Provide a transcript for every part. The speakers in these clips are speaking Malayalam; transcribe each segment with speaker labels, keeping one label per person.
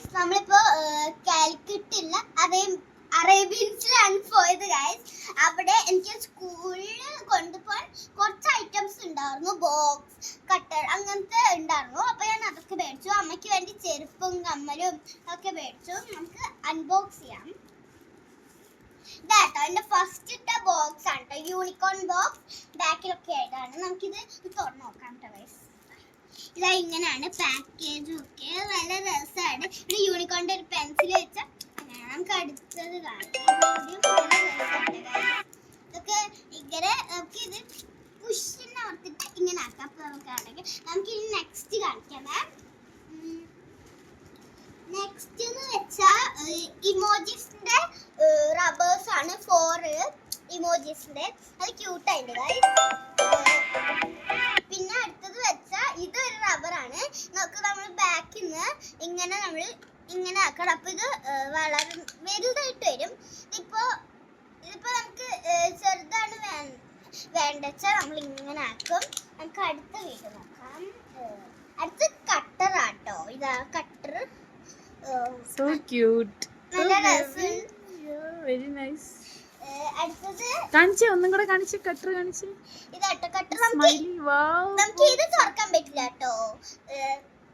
Speaker 1: ഗൈസ് നമ്മളിപ്പോ കാലിക്കറ്റില്ല അറേബ്യൻസിലാണ് പോയത് ഗൈസ്. അവിടെ എനിക്ക് സ്കൂളിൽ കൊണ്ടുപോകാൻ കുറച്ച് ഐറ്റംസ് ഉണ്ടായിരുന്നു, ബോക്സ് കട്ടർ അങ്ങനത്തെ ഉണ്ടായിരുന്നു. അപ്പൊ ഞാൻ അതൊക്കെ മേടിച്ചു. അമ്മയ്ക്ക് വേണ്ടി ചെരുപ്പും കമ്മലും ഒക്കെ മേടിച്ചു. നമുക്ക് അൺബോക്സ് ചെയ്യാം. ഇതാട്ടോ എന്റെ ഫസ്റ്റ് ഇട്ട ബോക്സ് ആണ് കേട്ടോ, യൂണിക്കോൺ ബോക്സ്. ബാക്കിലൊക്കെ ആയിട്ടാണ്. നമുക്കിത് തുറന്നു നോക്കാം കേട്ടോ ഗൈസ്. ഇതാ ഇങ്ങനെയാണ് പാക്കേജും ഒക്കെ, നല്ല രസമാണ്. ഇവിടെ യൂണിക്കോണിന്റെ ഒരു പെൻസിൽ വെച്ച അങ്ങനെ. നമുക്ക് അടുത്തത് കാണാം. ഇതൊക്കെ ഇങ്ങനെ നമുക്ക് ഇത് പുഷിനെ ഓർത്തിട്ട് ഇങ്ങനെ ആക്കാം. അപ്പൊ നമുക്കാണെങ്കിൽ നമുക്ക് ഇനി നെക്സ്റ്റ് കാണിക്കാം മാം. നെക്സ്റ്റ് എന്ന് വെച്ചാൽ ഇമോജിസിന്റെ റബ്ബേഴ്സ് ആണ്, 4 ഇമോജിസിന്റെ. അത് ക്യൂട്ടായിട്ട് ഗൈസ്. പിന്നെ അടുത്തത് വെച്ചാൽ ഇതൊരു റബ്ബറാണ്. നമുക്ക് നമ്മൾ ബാക്കിൽ നിന്ന് ഇങ്ങനെ ആക്കണം. അപ്പൊ ഇത് വളരെ വലുതായിട്ട് വരും. ഇതിപ്പോ നമുക്ക് ചെറുതാണ് വേണ്ടച്ചാൽ നമ്മൾ ഇങ്ങനെ ആക്കും. നമുക്ക് അടുത്ത വീഡിയോ നോക്കാം. അടുത്ത കട്ടർ ആട്ടോ. ഇതാ കട്ടർ.
Speaker 2: So cute.
Speaker 1: നല്ല രസം.
Speaker 2: Very nice.
Speaker 1: അടുത്തത്
Speaker 2: കാണിച്ചേ, ഒന്നും കൂടെ കാണിച്ചേ. കട്ടർ കാണിച്ചേ.
Speaker 1: ഇതാട്ടോ കട്ടർ.
Speaker 2: സ്മൈലി. വാവ്.
Speaker 1: നമുക്ക് ഇത് തുറക്കാൻ പറ്റില്ല കേട്ടോ.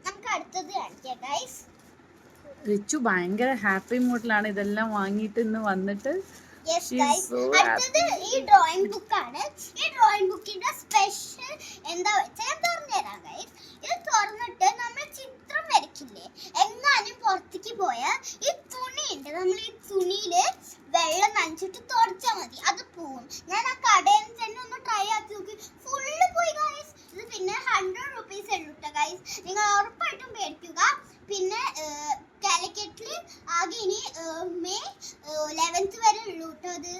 Speaker 1: നമുക്ക് അടുത്തത് കാണിക്കാം ഗൈസ്.
Speaker 2: റിച്ചു ഭയങ്കര ഹാപ്പി മൂഡിലാണ് ഇതെല്ലാം വാങ്ങിയിട്ട് ഇന്ന് വന്നിട്ട്.
Speaker 1: അടുത്തത് ഈ ഡ്രോയിങ് ബുക്കാണ്. ഈ ഡ്രോയിങ് ബുക്കിന്റെ സ്പെഷ്യൽ എന്താ വെച്ചാൽ ഞാൻ പറഞ്ഞുതരാം ഗൈസ്. ഇത് തുറന്നിട്ട് നമ്മൾ ചിത്രം വരയ്ക്കില്ലേ, എങ്ങാനും പുറത്തേക്ക് പോയാൽ ഈ തുണിയുണ്ട്, നമ്മൾ ഈ തുണിയില് വെള്ളം നനച്ചിട്ട് തുടച്ചാൽ മതി, അത് പോവും. ഞാൻ ആ കടയിൽ തന്നെ ഒന്ന് ട്രൈ ആക്കി നോക്കി, ഫുള്ള് പോയി ഗൈസ്. ഇത് പിന്നെ 100 rupees ഉള്ളൂ കേട്ടോ ഗൈസ്. നിങ്ങൾ ഉറപ്പായിട്ടും മേടിക്കുക. പിന്നെ കാലിക്കറ്റിൽ ആകെ ഇനി മെയ് 11th വരെ ഉള്ളൂ കേട്ടോ അത്.